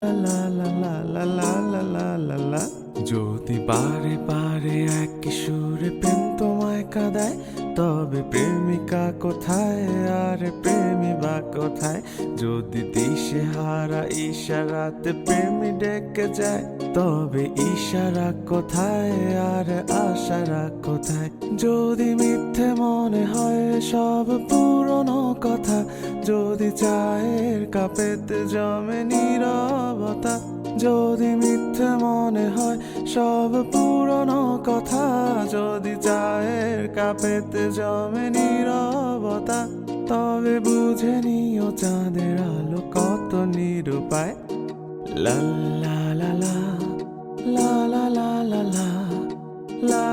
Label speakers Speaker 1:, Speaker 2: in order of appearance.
Speaker 1: লা লা লা লা লা লা লা লা লা। যদি বারে বারে এক সুরে প্রেম তোমায় কাঁদায়, তবে প্রেমিকা কোথায় আর প্রেমী বা কোথায়? যদি দিশে হারা ইশারাতে প্রেমী ডেকে যায়, তবে ইশারা কোথায় আর আশারা কোথায়? যদি মিথ্যে মনে হয় সব পুরনো কথা, যদি চায়ের কাপেতে জমে নীরবতা, যদি মিথ্যে মনে হয় সব পুরনো কথা, যদি চায়ের কাপেতে জমে নীরবতা, তবে বুঝে নিও চাঁদের আলো কত নিরুপায়। লা লা লা লা লা লা লা লা লা লা